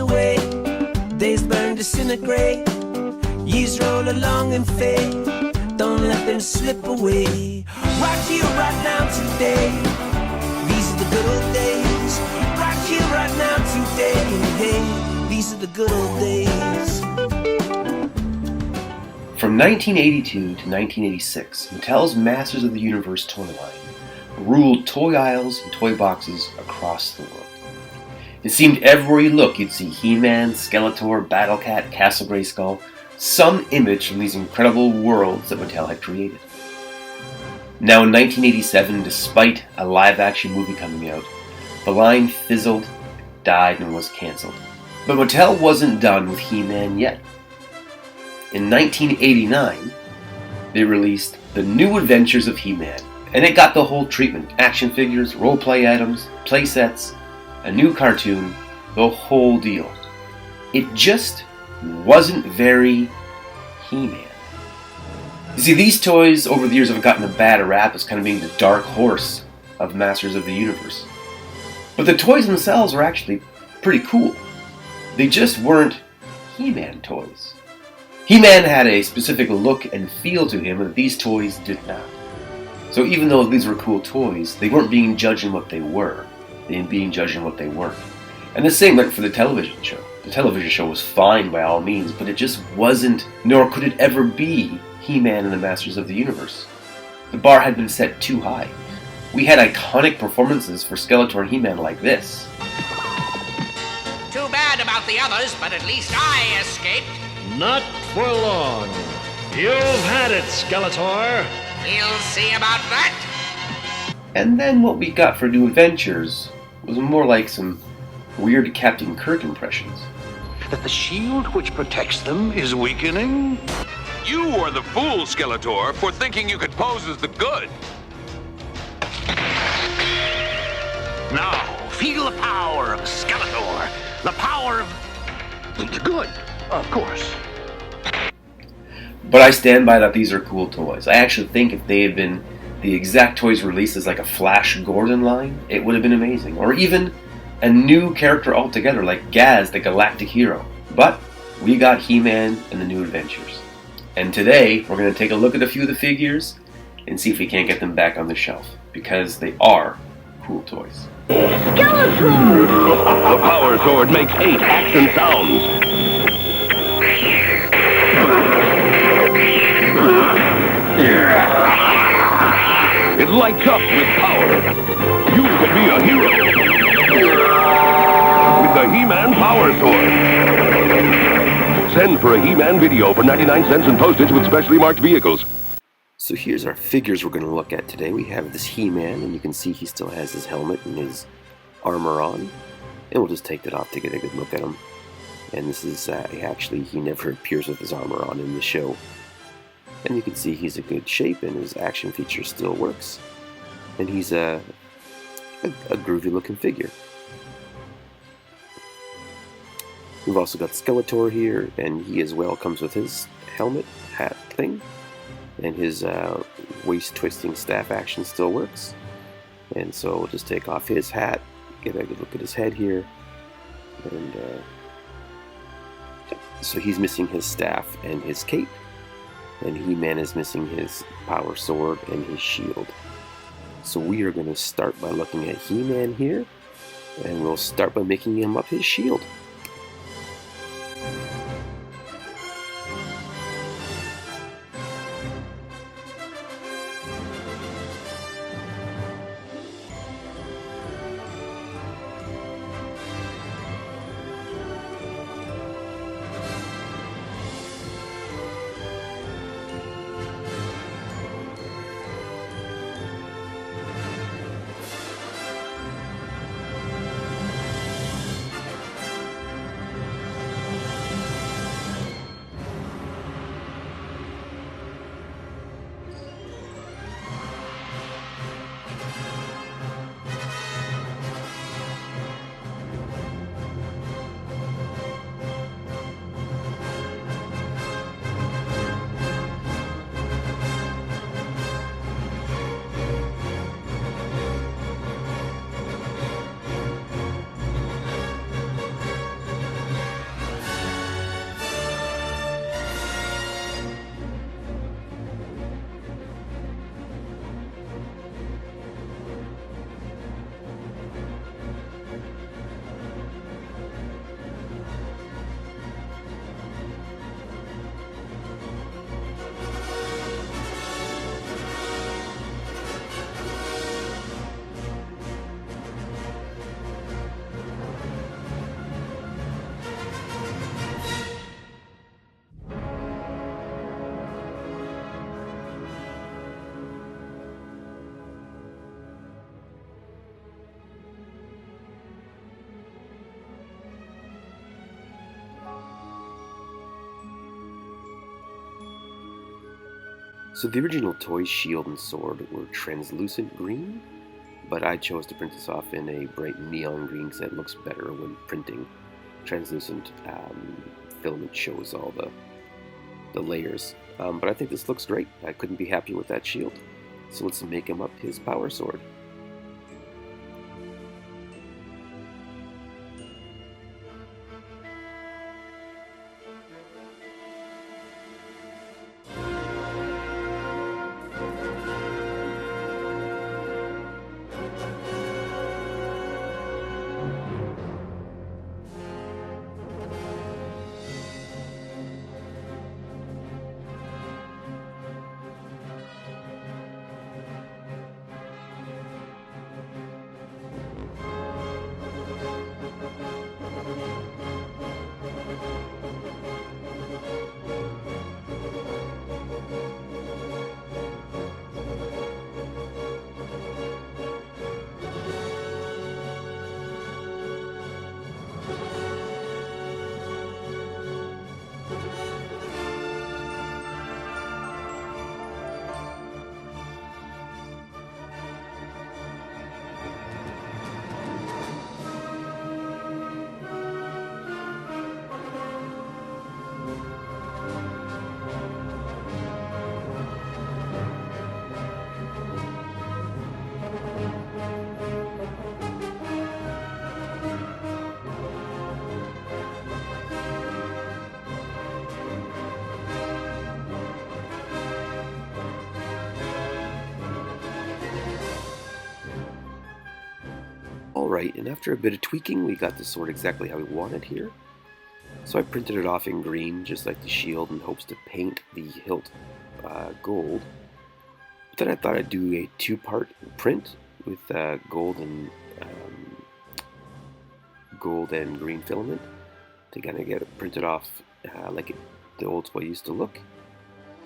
away, days burn, disintegrate, years roll along and fade. Don't let them slip away. Right here, right now, today. These are the good old days. Right here, right now, today. Hey, these are the good old days. From 1982 to 1986, Mattel's Masters of the Universe toy line ruled toy aisles and toy boxes across the world. It seemed everywhere you look you'd see HeMan, Skeletor, Battlecat, Castle Grayskull, some image from these incredible worlds that Mattel had created. Now in 1987, despite a live-action movie coming out, the line fizzled, died, and was cancelled. But Mattel wasn't done with HeMan yet. In 1989, they released The New Adventures of HeMan, and it got the whole treatment: action figures, role-play items, play sets, a new cartoon, the whole deal. It just wasn't very HeMan. You see, these toys over the years have gotten a bad rap as kind of being the dark horse of Masters of the Universe. But the toys themselves were actually pretty cool. They just weren't HeMan toys. HeMan had a specific look and feel to him that these toys did not. So even though these were cool toys, they weren't being judged in what they were. They were being judged in what they weren't. And the same went for the television show. The television show was fine by all means, but it just wasn't, nor could it ever be, HeMan and the Masters of the Universe. The bar had been set too high. We had iconic performances for Skeletor and HeMan like this. Too bad about the others, but at least I escaped. Not for long. You've had it, Skeletor. We'll see about that. And then what we got for New Adventures was more like some weird Captain Kirk impressions. That the shield which protects them is weakening? You are the fool, Skeletor, for thinking you could pose as the good. Now, feel the power of Skeletor. The power of the good, of course. But I stand by that these are cool toys. I actually think if they had been the exact toys released as like a Flash Gordon line, it would have been amazing. Or even a new character altogether, like Gaz, the Galactic Hero. But we got HeMan and the New Adventures. And today, we're going to take a look at a few of the figures and see if we can't get them back on the shelf, because they are cool toys. Skeletor! The Power Sword makes 8 action sounds. It lights up with power. You can be a hero with the HeMan Power Sword. Send for a HeMan video for 99 cents and postage with specially marked vehicles. So here's our figures we're going to look at today. We have this HeMan, and you can see he still has his helmet and his armor on. And we'll just take that off to get a good look at him. And this is actually, he never appears with his armor on in the show. And you can see he's a good shape, and his action feature still works. And he's a groovy looking figure. We've also got Skeletor here, and he as well comes with his helmet, hat thing. And his waist twisting staff action still works. And so we'll just take off his hat, get a good look at his head here. And so he's missing his staff and his cape. And HeMan is missing his power sword and his shield. So we are going to start by looking at HeMan here. And we'll start by making him up his shield. So the original toy shield and sword were translucent green, but I chose to print this off in a bright neon green because it looks better when printing. Translucent filament shows all the layers. But I think this looks great. I couldn't be happier with that shield. So let's make him up his power sword. Alright, and after a bit of tweaking, we got the sword exactly how we want it here. So I printed it off in green, just like the shield, in hopes to paint the hilt gold. But then I thought I'd do a two-part print with gold and green filament to kind of get it printed off like the old toy used to look.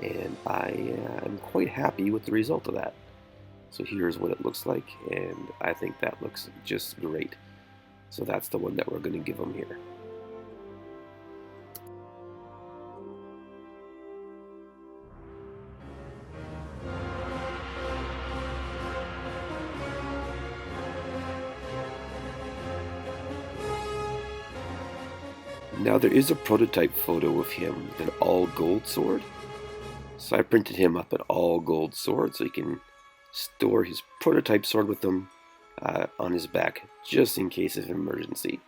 And I am quite happy with the result of that. So here's what it looks like, and I think that looks just great. So that's the one that we're going to give them here. Now there is a prototype photo of him with an all gold sword. So I printed him up an all gold sword so he can store his prototype sword with them on his back, just in case of an emergency.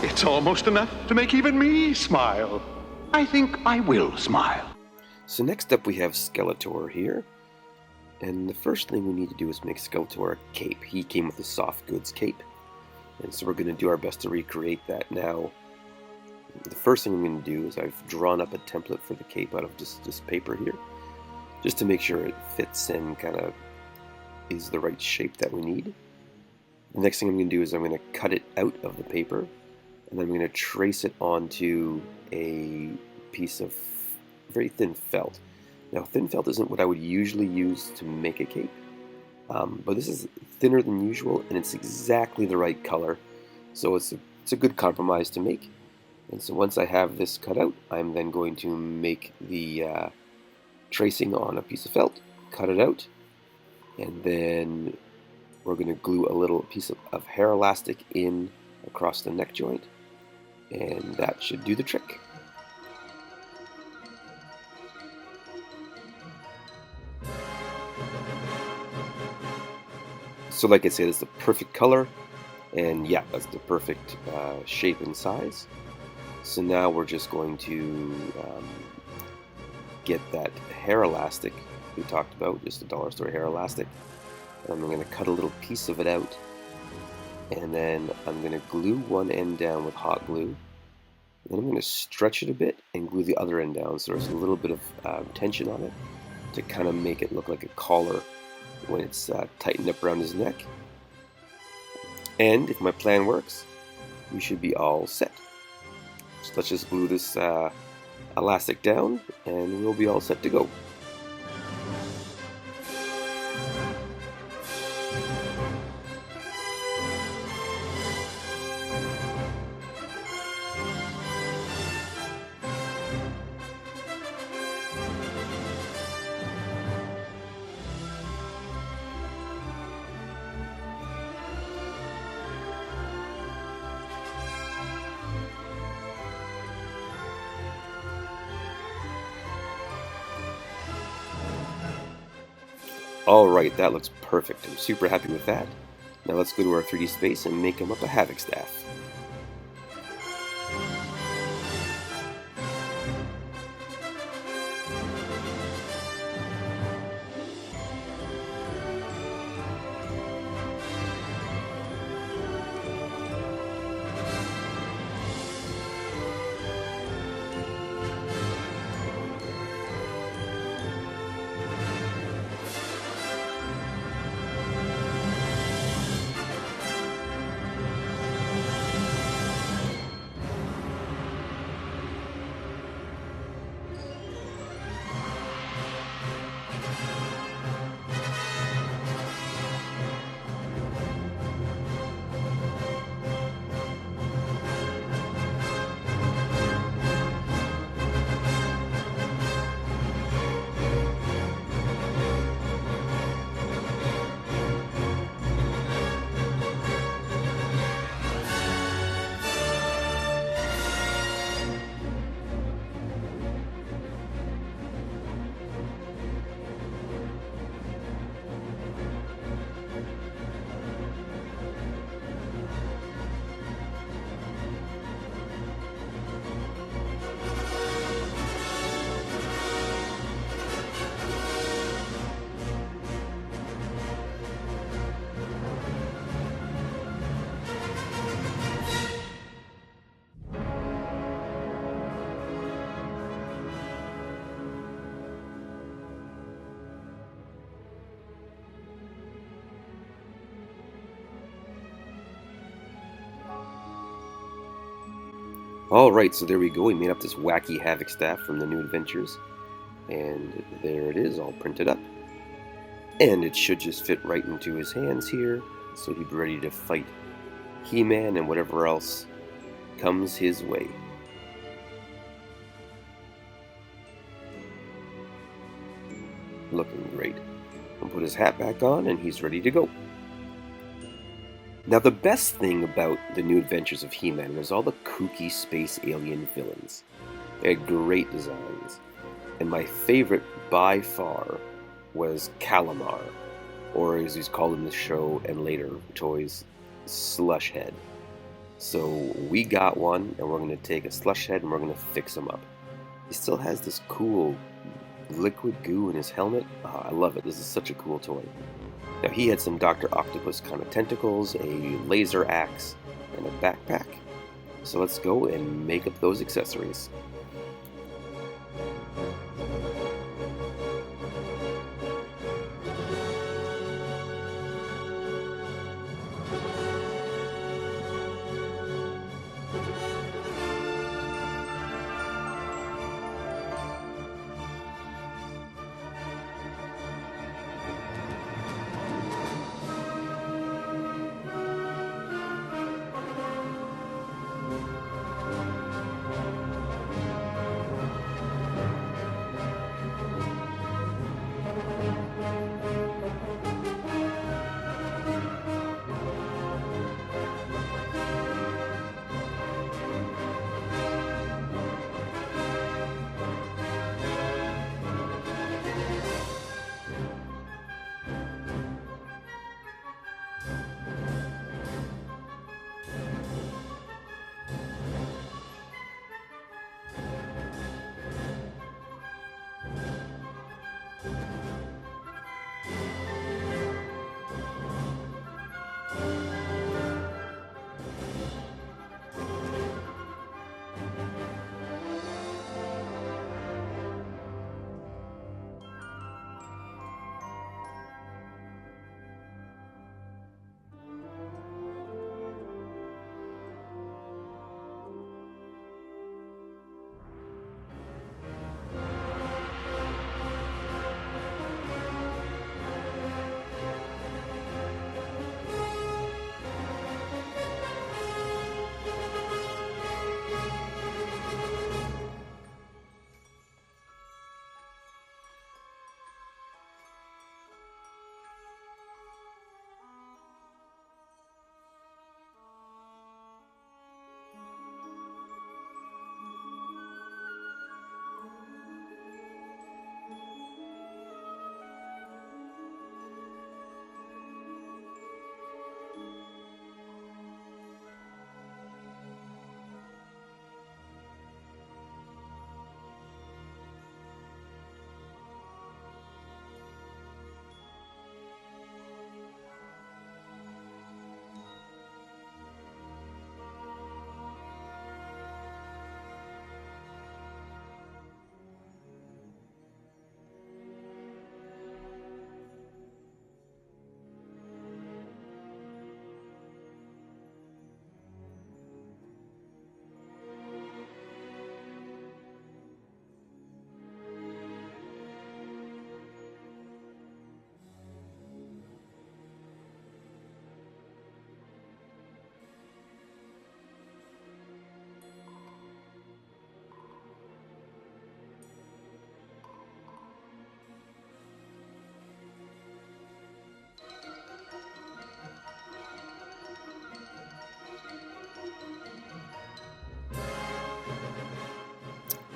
It's almost enough to make even me smile. I think I will smile. So next up we have Skeletor here. And the first thing we need to do is make Skeletor a cape. He came with a soft goods cape. And so we're going to do our best to recreate that now. The first thing I'm going to do is I've drawn up a template for the cape out of this paper here. Just to make sure it fits and kind of is the right shape that we need. The next thing I'm going to do is I'm going to cut it out of the paper. And then I'm going to trace it onto a piece of very thin felt. Now, thin felt isn't what I would usually use to make a cape, but this is thinner than usual, and it's exactly the right color, so it's a good compromise to make. And so once I have this cut out, I'm then going to make the tracing on a piece of felt, cut it out, and then we're going to glue a little piece of hair elastic in across the neck joint, and that should do the trick. So like I said, it's the perfect color, and yeah, that's the perfect shape and size. So now we're just going to get that hair elastic we talked about, just a dollar store hair elastic, and I'm going to cut a little piece of it out, and then I'm going to glue one end down with hot glue, and then I'm going to stretch it a bit and glue the other end down so there's a little bit of tension on it to kind of make it look like a collar when it's tightened up around his neck. And if my plan works, we should be all set. So let's just glue this elastic down and we'll be all set to go. Alright, that looks perfect. I'm super happy with that. Now let's go to our 3D space and make him up a Havoc Staff. Alright, so there we go. We made up this wacky Havoc Staff from the New Adventures. And there it is, all printed up. And it should just fit right into his hands here, so he'd be ready to fight HeMan and whatever else comes his way. Looking great. We'll put his hat back on and he's ready to go. Now the best thing about the New Adventures of HeMan was all the kooky space alien villains. They had great designs. And my favorite by far was Calamar, or as he's called in the show and later toys, Slushhead. So we got one, and we're going to take a Slushhead and we're going to fix him up. He still has this cool liquid goo in his helmet. Oh, I love it. This is such a cool toy. Now he had some Dr. Octopus kind of tentacles, a laser axe, and a backpack. So let's go and make up those accessories.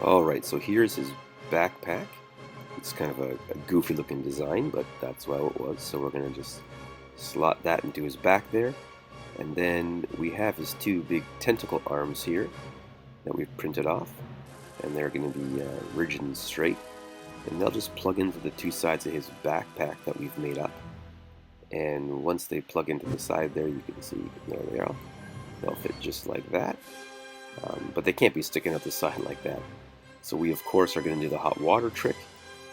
Alright, so here's his backpack. It's kind of a goofy looking design, but that's how it was. So we're going to just slot that into his back there. And then we have his two big tentacle arms here that we've printed off. And they're going to be rigid and straight. And they'll just plug into the two sides of his backpack that we've made up. And once they plug into the side there, you can see, there they are. They'll fit just like that. But they can't be sticking out the side like that. So we, of course, are going to do the hot water trick.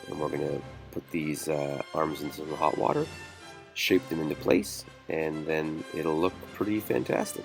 And we're going to put these arms into the hot water, shape them into place, and then it'll look pretty fantastic.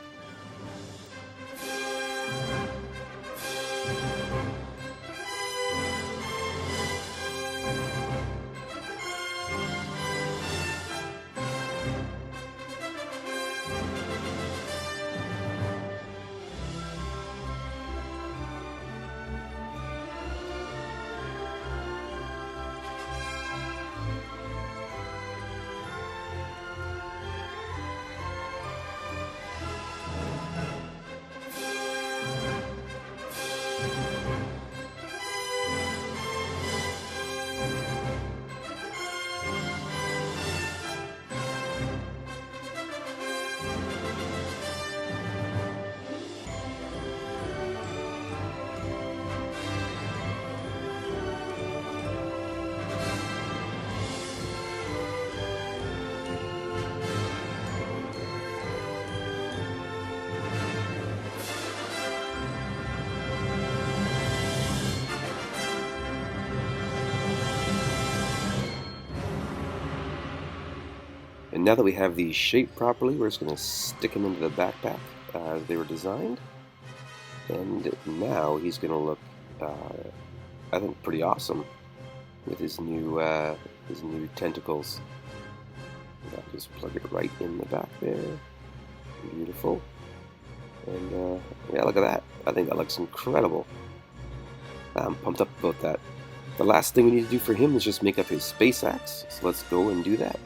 And now that we have these shaped properly, we're just going to stick them into the backpack as they were designed. And now he's going to look, I think, pretty awesome with his new tentacles. I'll just plug it right in the back there. Beautiful. And yeah, look at that. I think that looks incredible. I'm pumped up about that. The last thing we need to do for him is just make up his space axe. So let's go and do that.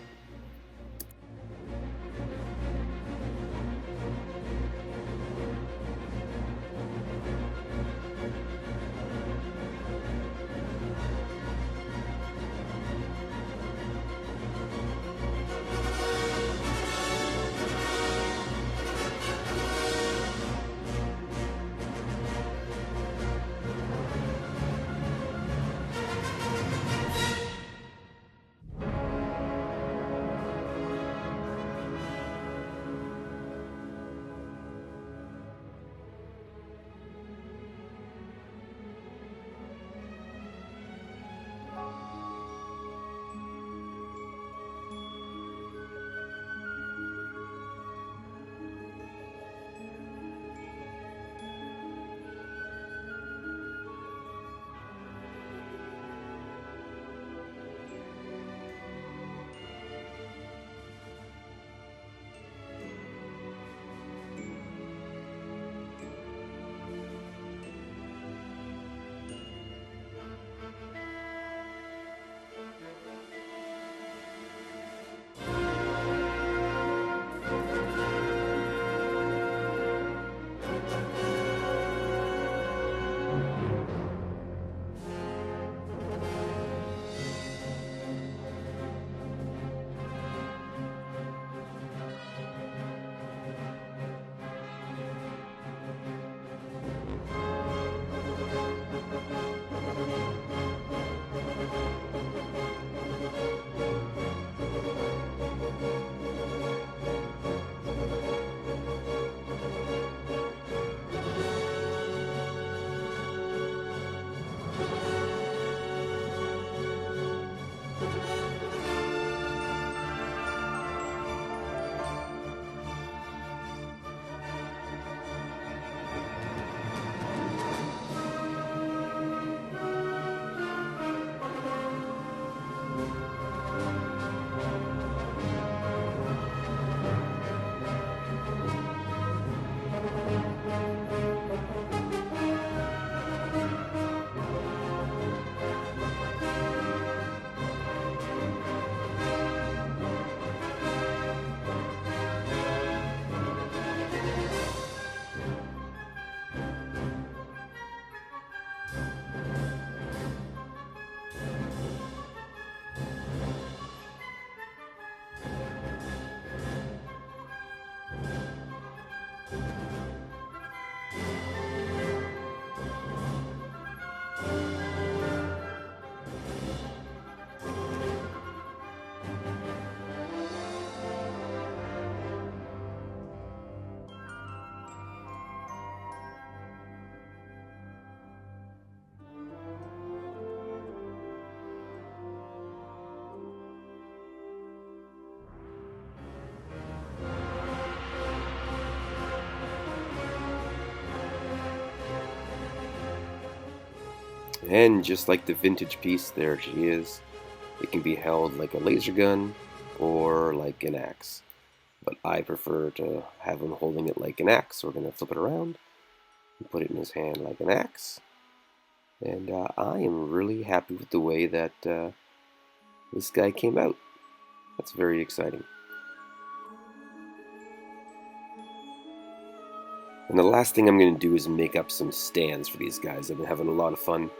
And just like the vintage piece, there she is. It can be held like a laser gun or like an axe. But I prefer to have him holding it like an axe. So we're going to flip it around and put it in his hand like an axe. And I am really happy with the way that this guy came out. That's very exciting. And the last thing I'm going to do is make up some stands for these guys. I've been having a lot of fun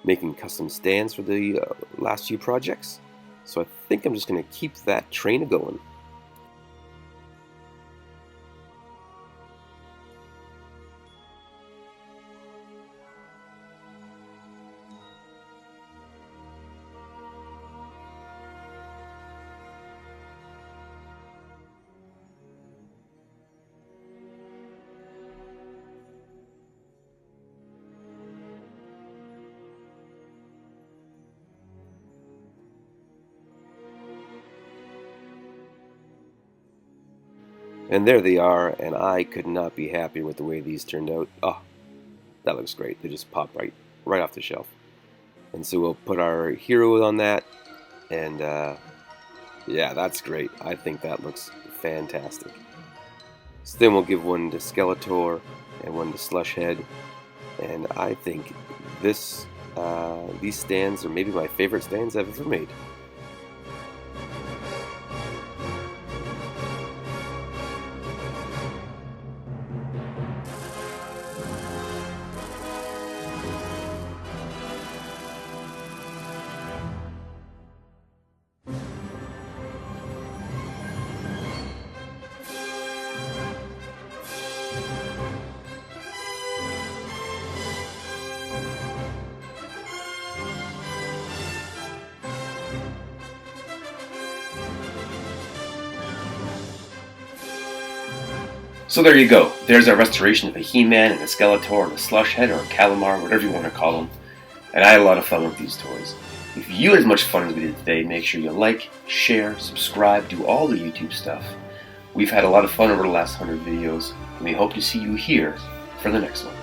making custom stands for the last few projects. So I think I'm just going to keep that train going. And there they are, and I could not be happier with the way these turned out. Oh, that looks great. They just pop right off the shelf. And so we'll put our hero on that, and yeah, that's great. I think that looks fantastic. So then we'll give one to Skeletor and one to Slushhead, and I think these stands are maybe my favorite stands I've ever made. So there you go. There's our restoration of a He-Man and a Skeletor and a Slushhead or a Calamar, whatever you want to call them. And I had a lot of fun with these toys. If you had as much fun as we did today, make sure you like, share, subscribe, do all the YouTube stuff. We've had a lot of fun over the last 100 videos, and we hope to see you here for the next one.